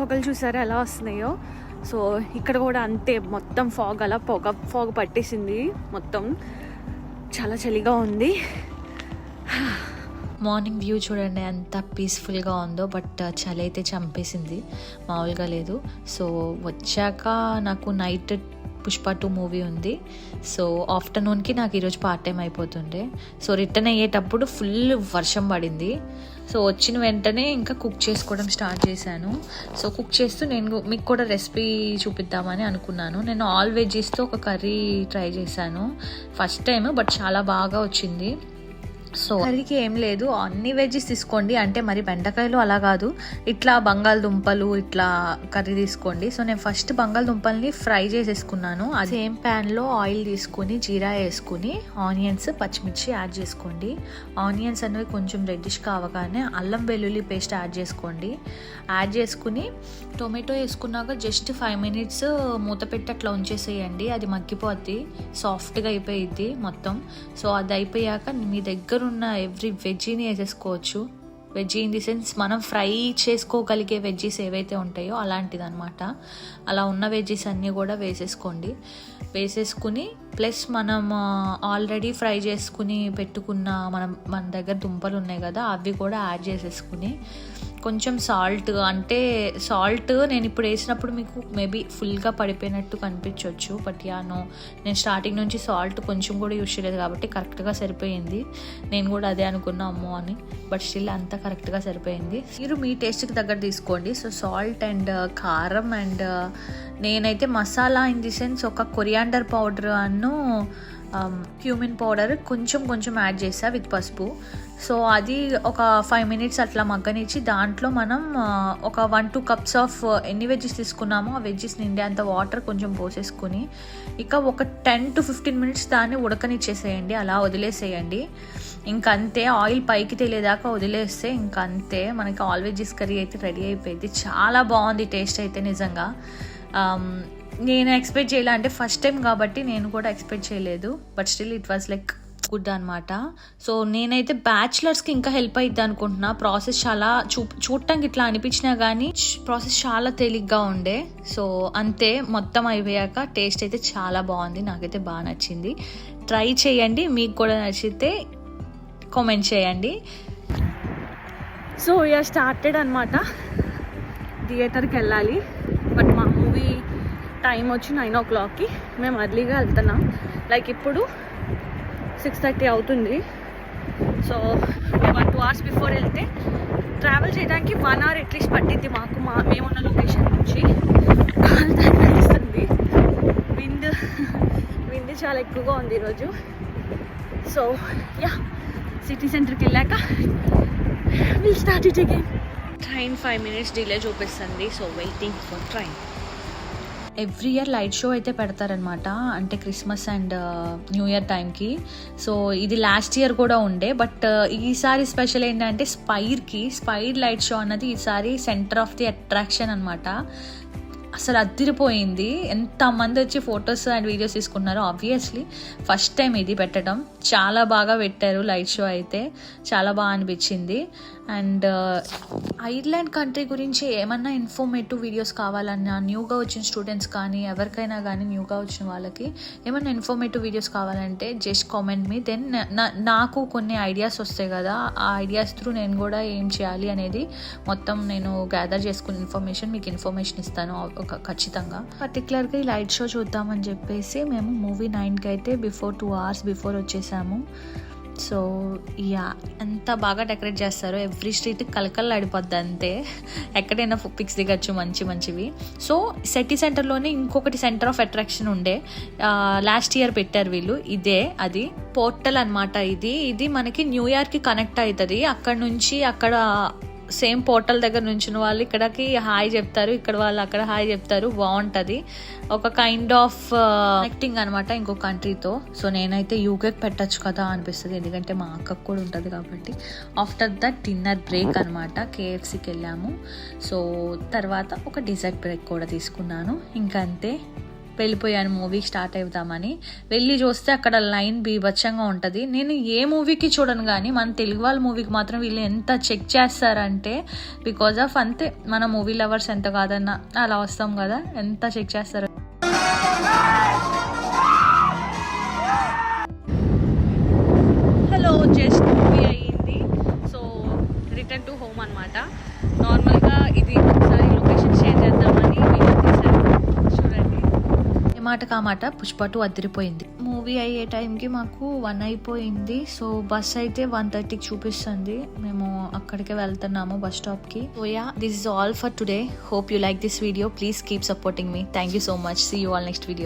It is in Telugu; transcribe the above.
పొగలు చూసారా ఎలా వస్తున్నాయో. సో ఇక్కడ కూడా అంతే, మొత్తం ఫాగ్, అలా ఫాగ్ పట్టేసింది మొత్తం. చాలా చలిగా ఉంది. మార్నింగ్ వ్యూ చూడండి ఎంత పీస్ఫుల్గా ఉందో. బట్ చలి అయితే చంపేసింది, మామూలుగా లేదు. సో వచ్చాక నాకు నైట్ పుష్ప 2 మూవీ ఉంది. సో ఆఫ్టర్నూన్కి నాకు ఈరోజు పార్ట్ టైం అయిపోతుండే. సో రిటర్న్ అయ్యేటప్పుడు ఫుల్ వర్షం పడింది. సో వచ్చిన వెంటనే ఇంకా కుక్ చేసుకోవడం స్టార్ట్ చేశాను. సో కుక్ చేస్తూ నేను మీకు కూడా రెసిపీ చూపిద్దామని అనుకున్నాను. నేను ఆల్ వెజ్జీస్తో ఒక కర్రీ ట్రై చేశాను ఫస్ట్ టైం, బట్ చాలా బాగా వచ్చింది. సో కర్రీకి ఏం లేదు, అన్ని వెజ్జెస్ తీసుకోండి. అంటే మరి బెండకాయలు అలా కాదు, ఇట్లా బంగాళదుంపలు ఇట్లా కర్రీ తీసుకోండి. సో నేను ఫస్ట్ బంగాళదుంపల్ని ఫ్రై చేసేసుకున్నాను. అది సేమ్ ప్యాన్లో ఆయిల్ తీసుకుని జీరా వేసుకుని ఆనియన్స్ పచ్చిమిర్చి యాడ్ చేసుకోండి. ఆనియన్స్ అనేవి కొంచెం రెడ్డిష్ కావగానే అల్లం వెల్లుల్లి పేస్ట్ యాడ్ చేసుకోండి. యాడ్ చేసుకుని టొమాటో వేసుకున్నాక జస్ట్ 5 minutes మూత పెట్టి అట్లా ఉంచేసేయండి. అది మగ్గిపోద్ది, సాఫ్ట్గా అయిపోయిద్ది మొత్తం. సో అది అయిపోయాక మీ దగ్గర ఉన్న ఎవ్రీ వెజ్జీని వేసేసుకోవచ్చు. వెజ్జీ ఇన్ ది సెన్స్ మనం ఫ్రై చేసుకోగలిగే వెజ్జీస్ ఏవైతే ఉంటాయో అలాంటిది అనమాట. అలా ఉన్న వెజ్జీస్ అన్నీ కూడా వేసేసుకోండి. వేసేసుకుని ప్లస్ మనం ఆల్రెడీ ఫ్రై చేసుకుని పెట్టుకున్న మన దగ్గర దుంపలు ఉన్నాయి కదా, అవి కూడా యాడ్ చేసేసుకుని కొంచెం సాల్ట్, అంటే సాల్ట్ నేను ఇప్పుడు వేసినప్పుడు మీకు మేబీ ఫుల్గా పడిపోయినట్టు కనిపించవచ్చు. బట్ నేను స్టార్టింగ్ నుంచి సాల్ట్ కొంచెం కూడా యూజ్ చేయలేదు కాబట్టి కరెక్ట్గా సరిపోయింది. నేను కూడా అదే అనుకున్నాము అని, బట్ స్టిల్ అంతా కరెక్ట్గా సరిపోయింది. మీరు మీ టేస్ట్కి దగ్గర తీసుకోండి. సో సాల్ట్ అండ్ కారం అండ్ నేనైతే మసాలా ఇన్ ది సెన్స్ ఒక కొరియాండర్ పౌడర్ అను క్యూమిన్ పౌడర్ కొంచెం యాడ్ చేసా విత్ పసుపు. సో అది ఒక 5 minutes అట్లా మగ్గనిచ్చి దాంట్లో మనం ఒక 1-2 cups ఆఫ్ ఎన్ని వెజ్జెస్ తీసుకున్నామో ఆ వెజ్జెస్ నిండే అంత వాటర్ కొంచెం పోసేసుకుని ఇక ఒక 10 to 15 minutes దాన్ని ఉడకనిచ్చేసేయండి, అలా వదిలేసేయండి. ఇంకంతే, ఆయిల్ పైకి తెలియదాకా వదిలేస్తే ఇంకంతే మనకి ఆల్ వెజ్జెస్ కర్రీ అయితే రెడీ అయిపోయింది. చాలా బాగుంది టేస్ట్ అయితే నిజంగా. నేను ఎక్స్పెక్ట్ చేయలే, అంటే ఫస్ట్ టైం కాబట్టి నేను కూడా ఎక్స్పెక్ట్ చేయలేదు. But still it was like good అనమాట. సో నేనైతే బ్యాచిలర్స్కి ఇంకా హెల్ప్ అవుతుంది అనుకుంటున్నా. ప్రాసెస్ చాలా చూడటానికి ఇట్లా అనిపించినా కానీ ప్రాసెస్ చాలా తేలిగ్గా ఉండే. సో అంతే, మొత్తం అయిపోయాక టేస్ట్ అయితే చాలా బాగుంది, నాకైతే బాగా నచ్చింది. ట్రై చేయండి, మీకు కూడా నచ్చితే కామెంట్ చేయండి. సో ఇక స్టార్టెడ్ అనమాట. థియేటర్కి వెళ్ళాలి, బట్ మా మూవీ టైం వచ్చి 9 o'clockకి. మేము అర్లీగా వెళ్తున్నాం, లైక్ ఇప్పుడు 6:30 అవుతుంది. సో 1-2 hours బిఫోర్ వెళ్తే ట్రావెల్ చేయడానికి 1 hour అట్లీస్ట్ పట్టింది మాకు, మేమున్న లొకేషన్ నుంచి. కాలు తగ్గిస్తుంది, విండ్ చాలా ఎక్కువగా ఉంది ఈరోజు. సో యా, సిటీ సెంటర్కి వెళ్ళాక will start it again. Train 5 minutes delay చూపిస్తుంది. So waiting for train. Every year light show అయితే పెడతారనమాట, అంటే క్రిస్మస్ అండ్ న్యూ ఇయర్ టైంకి. సో ఇది లాస్ట్ ఇయర్ కూడా ఉండే, బట్ ఈసారి స్పెషల్ ఏంటంటే స్పైర్ లైట్ షో అన్నది ఈసారి సెంటర్ ఆఫ్ ది అట్రాక్షన్ అనమాట. అసలు అదిరిపోయింది, ఎంతమంది వచ్చి ఫొటోస్ అండ్ వీడియోస్ తీసుకున్నారో. ఆబ్వియస్లీ ఫస్ట్ టైం ఇది పెట్టడం, చాలా బాగా పెట్టారు లైట్ షో అయితే, చాలా బాగా అనిపించింది. అండ్ ఐర్లాండ్ కంట్రీ గురించి ఏమన్నా ఇన్ఫర్మేటివ్ వీడియోస్ కావాలన్నా, న్యూగా వచ్చిన స్టూడెంట్స్ కానీ ఎవరికైనా కానీ న్యూగా వచ్చిన వాళ్ళకి ఏమన్నా ఇన్ఫర్మేటివ్ వీడియోస్ కావాలంటే జస్ట్ కామెంట్ మీ. దెన్ నాకు కొన్ని ఐడియాస్ వస్తాయి కదా, ఆ ఐడియాస్ త్రూ నేను కూడా ఏం చేయాలి అనేది మొత్తం నేను గ్యాదర్ చేసుకున్న ఇన్ఫర్మేషన్ మీకు ఇన్ఫర్మేషన్ ఇస్తాను ఖచ్చితంగా. పర్టికులర్గా ఈ లైట్ షో చూద్దామని చెప్పేసి మేము మూవీ 9కి అయితే 2 hours బిఫోర్ వచ్చేసాము. సో యా, ఎంత బాగా డెకరేట్ చేస్తారో, ఎవ్రీ స్ట్రీట్ కలకల్లాడిపోద్ది అంతే. ఎక్కడైనా పిక్స్ దిగచ్చు మంచివి. సో సిటీ సెంటర్లోనే ఇంకొకటి సెంటర్ ఆఫ్ అట్రాక్షన్ ఉండే, లాస్ట్ ఇయర్ పెట్టారు వీళ్ళు, ఇదే అది పోర్టల్ అనమాట. ఇది మనకి న్యూయార్క్కి కనెక్ట్ అవుతుంది. అక్కడ నుంచి అక్కడ సేమ్ పోర్టల్ దగ్గర నుంచిన వాళ్ళు ఇక్కడికి హాయ్ చెప్తారు, ఇక్కడ వాళ్ళు అక్కడ హాయ్ చెప్తారు. బాగుంటుంది, ఒక కైండ్ ఆఫ్ కనెక్టింగ్ అనమాట ఇంకో కంట్రీతో. సో నేనైతే యూకేకి పెట్టచ్చు కదా అనిపిస్తుంది, ఎందుకంటే మా అక్కకు కూడా ఉంటుంది కాబట్టి. ఆఫ్టర్ దట్ డిన్నర్ బ్రేక్ అనమాట, KFCకి వెళ్ళాము. సో తర్వాత ఒక డిజర్ట్ బ్రేక్ కూడా తీసుకున్నాను. ఇంకంతే, వెళ్ళిపోయాను మూవీకి స్టార్ట్ అవుదామని. వెళ్ళి చూస్తే అక్కడ లైన్ బీభత్సంగా ఉంటుంది. నేను ఏ మూవీకి చూడను కానీ మన తెలుగు వాళ్ళ మూవీకి మాత్రం వీళ్ళు ఎంత చెక్ చేస్తారంటే, బికాజ్ ఆఫ్ అంతే మన మూవీ లవర్స్ ఎంత కాదన్నా అలా వస్తాం కదా, ఎంత చెక్ చేస్తారు. హలో, జస్ట్ మూవీ అయ్యింది. సో రిటర్న్ టు హోమ్ అనమాట. నార్మల్గా ఇది ఒకసారి లొకేషన్ షేర్ చేద్దామని వీడియో తీశాను, చూడండి. ఏ మాట కామాట పుష్ప 2 అదిరిపోయింది. మూవీ అయ్యే టైంకి మాకు 1 అయిపోయింది. సో బస్ అయితే 1:30కి చూపిస్తుంది. మేము అక్కడికే వెళ్తున్నాము బస్ స్టాప్కి. So yeah, this is all for today. Hope you like this video. Please keep supporting me. Thank you so much. See you all next video.